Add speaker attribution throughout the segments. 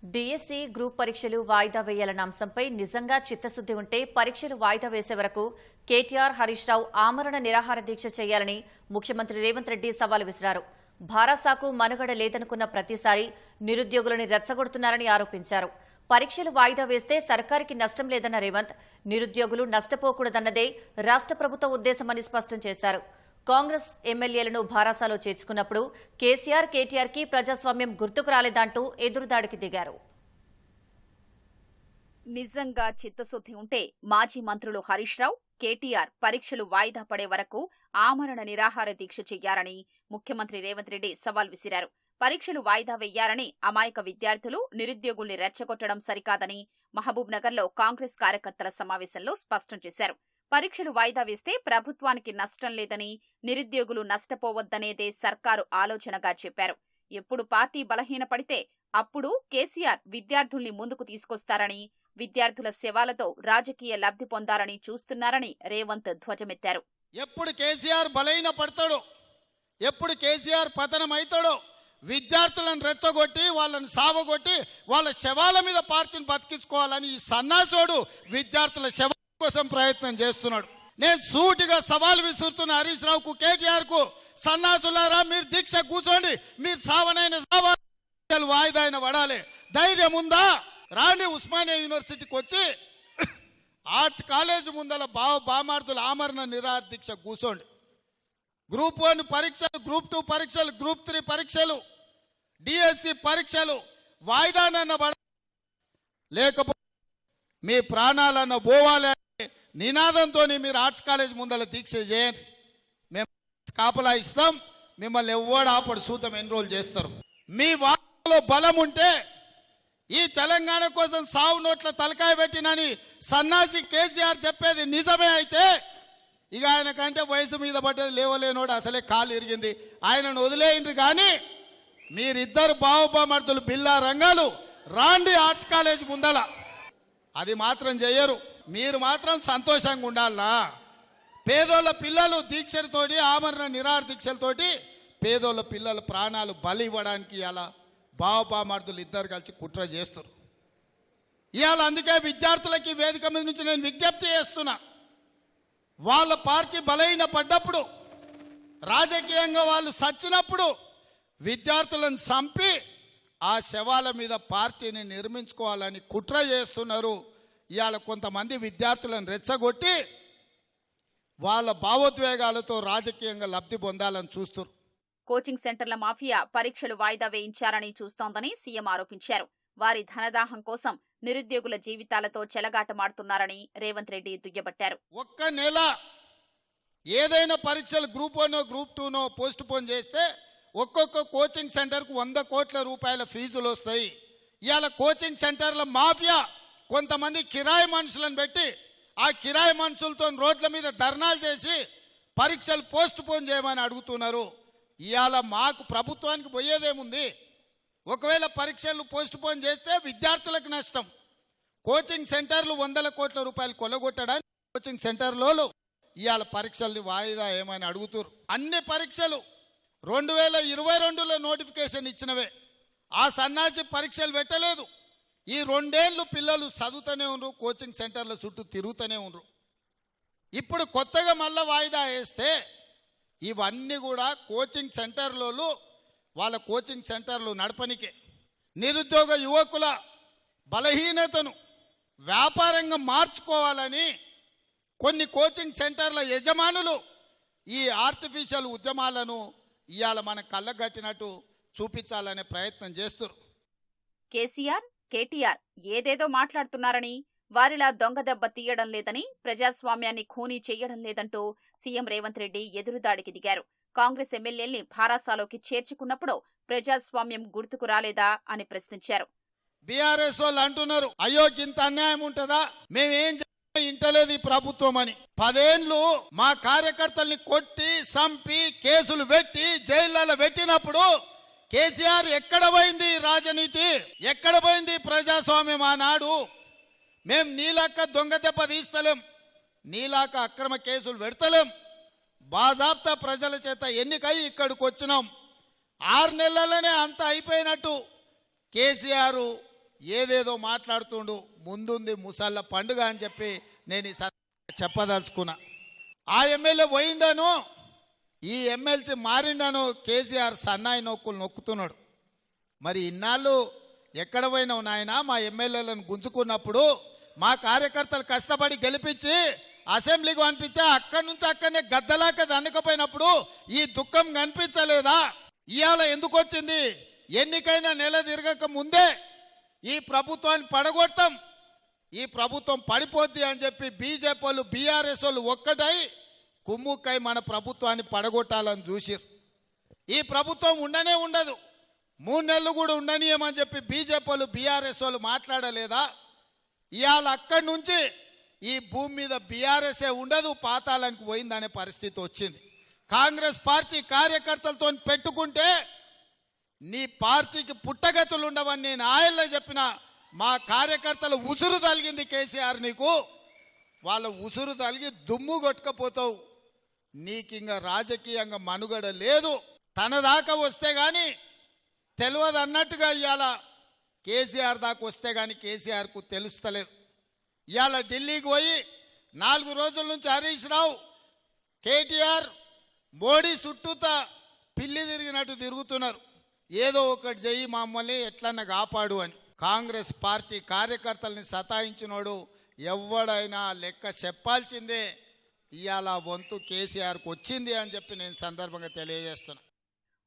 Speaker 1: DSC group పరీక్షలు వాయిదా వేయాలన్న అంశంపై నిజంగా చిత్తశుద్ది ఉంటే పరీక్షలు వాయిదా వేసే వరకు కేటీఆర్ హరీష్ రావు ఆమరణ నిరాహార దీక్ష చేయాలని ముఖ్యమంత్రి రేవంత్ రెడ్డి సవాలు విసిరారు. భారాసాకు మనుగడ లేదనుకున్న ప్రతిసారి నిరుద్యోగులను రెచ్చగొడుతున్నారని ఆరోపించారు. పరీక్షలు వాయిదా వేస్తే సర్కారుకి నష్టం లేదన్న రేవంత్ నిరుద్యోగులు నష్టపోకూడదన్నదే రాష్ట్ర ప్రభుత్వ ఉద్దేశమని స్పష్టం చేశారు. కాంగ్రెస్ ఎమ్మెల్యేలను భారాసాలో చేర్చుకున్నప్పుడు కేసీఆర్ కేటీఆర్కి ప్రజాస్వామ్యం గుర్తుకు రాలేదంటూ ఎదురుదాడికి దిగారు.
Speaker 2: నిజంగా చిత్తశుద్ది ఉంటే మాజీ మంత్రులు హరీష్ రావు, కేటీఆర్ పరీక్షలు వాయిదా పడే వరకు ఆమరణ నిరాహార దీక్ష చెయ్యాలని ముఖ్యమంత్రి రేవంత్ రెడ్డి సవాల్ విసిరారు. పరీక్షలు వాయిదా వెయ్యాలని అమాయక విద్యార్థులు, నిరుద్యోగుల్ని రెచ్చగొట్టడం సరికాదని మహబూబ్ నగర్లో కాంగ్రెస్ కార్యకర్తల సమావేశంలో స్పష్టం చేశారు. పరీక్షలు వాయిదా వేస్తే ప్రభుత్వానికి నష్టం లేదని, నిరుద్యోగులు నష్టపోవద్దనేదే సర్కారు ఆలోచనగా చెప్పారు. ఎప్పుడు పార్టీ బలహీనపడితే అప్పుడు కేసీఆర్ విద్యార్థుల్ని ముందుకు తీసుకొస్తారని, విద్యార్థుల శవాలతో రాజకీయ లబ్ధి పొందాలని చూస్తున్నారని రేవంత్ ధ్వజమెత్తారు.
Speaker 3: ఎప్పుడు కేసీఆర్ బలహీన పడతాడో, ఎప్పుడు కేసీఆర్ పతనం అవుతాడో విద్యార్థులను రెచ్చగొట్టి వాళ్ళని సావగొట్టి వాళ్ళ శవాల మీద పార్టీని బతికించుకోవాలని ఈ సన్నాసోడు విద్యార్థుల శవాల కోసం ప్రయత్నం చేస్తున్నాడు. నేను సూటిగా సవాల్ విసురుతున్న హరీష్ రావుకు, కేటీఆర్ కు, సన్నాసులారా మీరు దీక్ష కూర్చోండి, మీరు సావనైన సావాలి, వాయిదా అయిన పడాలి. ధైర్యం ఉందా? రాండి ఉస్మానియా యూనివర్సిటీకి వచ్చి ఆర్ట్స్ కాలేజ్ ముందల బామార్దుల ఆమరణ నిరాహార దీక్ష కూర్చోండి. గ్రూప్ 1 పరీక్షలు, గ్రూప్ 2 పరీక్షలు, గ్రూప్ 3 పరీక్షలు, డిఎస్సి పరీక్షలు వాయిదానన్న పడ, లేకపోతే మీ ప్రాణాలన్న పోవాలి నినాదంతో మీరు ఆర్ట్స్ కాలేజ్ ముందల దీక్ష చేయండి. మేము కాపలా ఇస్తాం, మిమ్మల్ని ఎవ్వడు ఆపడు, సూతం ఎన్రోల్ చేస్తారు. మీ వాటిలో బలం ఉంటే ఈ తెలంగాణ కోసం సావు నోట్ల తలకాయ పెట్టినని సన్నాసి కేసీఆర్ చెప్పేది నిజమే అయితే ఇక ఆయన కంటే వయసు మీద పడ్డది లేవలేనోడు అసలే కాలు ఇరిగింది, ఆయనను వదిలేయండి. కానీ మీరిద్దరు బావబామర్దులు బిల్లా రంగాలు రాండి ఆర్ట్స్ కాలేజ్ ముందల. అది మాత్రం చెయ్యరు. మీరు మాత్రం సంతోషంగా ఉండాలా? పేదోళ్ళ పిల్లలు దీక్షలతోటి, ఆమరణ నిరాహార దీక్షలతోటి పేదోళ్ళ పిల్లల ప్రాణాలు బలి ఇవ్వడానికి ఇలా బావబామర్దులు ఇద్దరు కలిసి కుట్ర చేస్తారు. ఇవాళ అందుకే విద్యార్థులకి వేదిక మీద నుంచి నేను విజ్ఞప్తి చేస్తున్నా, వాళ్ళ పార్టీ బలహీన పడ్డప్పుడు, రాజకీయంగా వాళ్ళు సచ్చినప్పుడు విద్యార్థులను చంపి ఆ శవాల మీద పార్టీని నిర్మించుకోవాలని కుట్ర చేస్తున్నారు. ఇవాళ కొంతమంది విద్యార్థులను రెచ్చగొట్టి వాళ్ళ భావోద్వేగాలతో రాజకీయంగా లబ్ధి పొందాలని చూస్తారు.
Speaker 2: కోచింగ్ సెంటర్ల మాఫియా పరీక్షలు వాయిదా వేయించాలని చూస్తోందని సీఎం ఆరోపించారు. వారి ధనదాహం కోసం నిరుద్యోగుల జీవితాలతో చెలగాటమాడుతున్నారని రేవంత్ రెడ్డి దుయ్యబట్టారు.
Speaker 3: ఒక్క నెల ఏదైనా పరీక్షలు గ్రూప్ 1 గ్రూప్ 2 పోస్ట్ పోన్ చేస్తే ఒక్కొక్క కోచింగ్ సెంటర్కు 100 కోట్ల రూపాయల ఫీజులు వస్తాయి. ఇవాళ కోచింగ్ సెంటర్ల మాఫియా కొంతమంది కిరాయి మనుషులను పెట్టి ఆ కిరాయి మనుషులతో రోడ్ల మీద ధర్నాలు చేసి పరీక్షలు పోస్ట్ పోన్ చేయమని అడుగుతున్నారు. ఇవాళ మాకు ప్రభుత్వానికి పోయేదేముంది? ఒకవేళ పరీక్షలు పోస్ట్ పోన్ చేస్తే విద్యార్థులకు నష్టం. కోచింగ్ సెంటర్లు 100 కోట్ల రూపాయలు కొలగొట్టడానికి కోచింగ్ సెంటర్లో ఇవాళ పరీక్షల్ని వాయిదా ఏమని అడుగుతారు. అన్ని పరీక్షలు 2022లో నోటిఫికేషన్ ఇచ్చినవే. ఆ సన్నాసి పరీక్షలు పెట్టలేదు. ఈ 2 ఏళ్ళు పిల్లలు చదువుతూనే ఉన్నారు, కోచింగ్ సెంటర్ల చుట్టూ తిరుగుతూనే ఉన్నారు. ఇప్పుడు కొత్తగా మళ్ళీ వాయిదా వేస్తే ఇవన్నీ కూడా కోచింగ్ సెంటర్లలో వాళ్ళ కోచింగ్ సెంటర్లు నడపనికే. నిరుద్యోగ యువకుల బలహీనతను వ్యాపారంగా మార్చుకోవాలని కొన్ని కోచింగ్ సెంటర్ల యజమానులు ఈ ఆర్టిఫిషియల్ ఉద్యమాలను ఇవాళ మన కళ్ళగట్టినట్టు చూపించాలనే ప్రయత్నం చేస్తారు.
Speaker 2: కేసీఆర్, కేటీఆర్ ఏదేదో మాట్లాడుతున్నారని, వారిలా దొంగ దెబ్బ తీయడం లేదని, ప్రజాస్వామ్యాన్ని ఖూనీ చెయ్యడం లేదంటూ సీఎం రేవంత్ రెడ్డి ఎదురుదాడికి దిగారు. కాంగ్రెస్ ఎమ్మెల్యేల్ని భారాసాలోకి చేర్చుకున్నప్పుడు ప్రజాస్వామ్యం గుర్తుకు రాలేదా అని ప్రశ్నించారు.
Speaker 3: బీఆర్ఎస్ వాళ్ళు అంటున్నారు, అయ్యో ఇంత అన్యాయం ఉంటుందా, మేమేం ఇంటలేదు ఈ ప్రభుత్వం అని. 10 ఏళ్ళు మా కార్యకర్తల్ని కొట్టి చంపి కేసులు పెట్టి జైళ్లలో పెట్టినప్పుడు కేసీఆర్ ఎక్కడ పోయింది రాజనీతి, ఎక్కడ పోయింది ప్రజాస్వామ్యం? ఆనాడు మేము నీలాక దొంగ దెబ్బ తీస్తలేం, నీలాక అక్రమ కేసులు పెడతలేం, బాజాబ్తా ప్రజల చేత ఎన్నికై ఇక్కడికి వచ్చినాం. 6 నెలలనే అంత అయిపోయినట్టు కేసీఆర్ ఏదేదో మాట్లాడుతుండు. ముందుంది ముసళ్ళ పండుగ అని చెప్పి నేను ఈ చెప్పదలుచుకున్నా. ఆ ఎమ్మెల్యే పోయిండాను, ఈ ఎమ్మెల్సీ మారిండాను, కేసీఆర్ సన్నాయి నొక్కులు నొక్కుతున్నాడు. మరి ఇన్నాళ్ళు ఎక్కడ పోయినావు నాయన? మా ఎమ్మెల్యేలను గుంజుకున్నప్పుడు మా కార్యకర్తలు కష్టపడి గెలిపించి అసెంబ్లీకి పంపిస్తే అక్కడి నుంచి అక్కడనే గద్దలాక దండకపోయినప్పుడు ఈ దుఃఖం కనిపించలేదా? ఇవాళ ఎందుకు వచ్చింది? ఎన్నికైనా నెల తిరగక ముందే ఈ ప్రభుత్వాన్ని పడగొడతాం, ఈ ప్రభుత్వం పడిపోద్ది అని చెప్పి బీజేపీ వాళ్ళు బీఆర్ఎస్ వాళ్ళు ఒక్కటై కుమ్ముక్కై మన ప్రభుత్వాన్ని పడగొట్టాలని చూసిరు. ఈ ప్రభుత్వం ఉండనే ఉండదు, 3 నెలలు కూడా ఉండనీయమని చెప్పి బీజేపీ వాళ్ళు బీఆర్ఎస్ వాళ్ళు మాట్లాడలేదా? ఇవాళ అక్కడి నుంచి ఈ భూమి మీద బీఆర్ఎస్ఏ ఉండదు, పాతాళానికి పోయిందనే పరిస్థితి వచ్చింది. కాంగ్రెస్ పార్టీ కార్యకర్తలతో పెట్టుకుంటే నీ పార్టీకి పుట్టగతులు ఉండవని నేను ఆయల్లో చెప్పిన. మా కార్యకర్తలు ఉసురు తలిగింది కేసీఆర్ నీకు, వాళ్ళ ఉసురు తలిగి దుమ్ము కొట్టుకపోతావు. నీకు ఇంకా రాజకీయంగా మనుగడ లేదు. తన దాకా వస్తే కానీ తెలియదు అన్నట్టుగా ఇవాళ కేసీఆర్ దాకా వస్తే కానీ కేసీఆర్కు తెలుస్తలేదు. ఇవాళ ఢిల్లీకి పోయి 4 రోజుల నుంచి హరీష్ రావు, కేటీఆర్, మోడీ చుట్టూతా పిల్లి తిరిగినట్టు తిరుగుతున్నారు. ఏదో ఒకటి చెయ్యి, మమ్మల్ని ఎట్లన్నా కాపాడు అని. కాంగ్రెస్ పార్టీ కార్యకర్తల్ని సతాయించినోడు ఎవడైనా లెక్క చెప్పాల్సిందే. ఇవాళ వంతు కేసీఆర్కు వచ్చింది అని చెప్పి నేను సందర్భంగా తెలియజేస్తున్నా.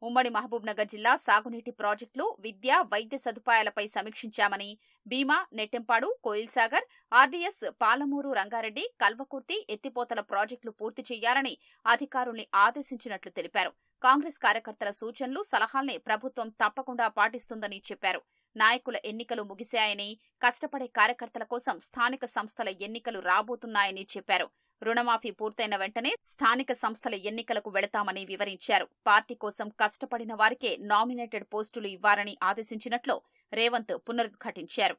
Speaker 2: ఉమ్మడి మహబూబ్నగర్ జిల్లా సాగునీటి ప్రాజెక్టులు, విద్య, వైద్య సదుపాయాలపై సమీక్షించామని భీమా, నెట్టెంపాడు, కోయిల్సాగర్, ఆర్డీఎస్, పాలమూరు, రంగారెడ్డి, కల్వకుర్తి ఎత్తిపోతల ప్రాజెక్టులు పూర్తి చేయాలని అధికారుల్ని ఆదేశించినట్లు తెలిపారు. కాంగ్రెస్ కార్యకర్తల సూచనలు, సలహాల్ని ప్రభుత్వం తప్పకుండా పాటిస్తుందని చెప్పారు. నాయకుల ఎన్నికలు ముగిశాయని, కష్టపడే కార్యకర్తల కోసం స్థానిక సంస్థల ఎన్నికలు రాబోతున్నాయని చెప్పారు. రుణమాఫీ పూర్తయిన వెంటనే స్థానిక సంస్థల ఎన్నికలకు వెళతామని వివరించారు. పార్టీ కోసం కష్టపడిన వారికే నామినేటెడ్ పోస్టులు ఇవ్వాలని ఆదేశించినట్లు రేవంత్ పునరుద్ఘాటించారు.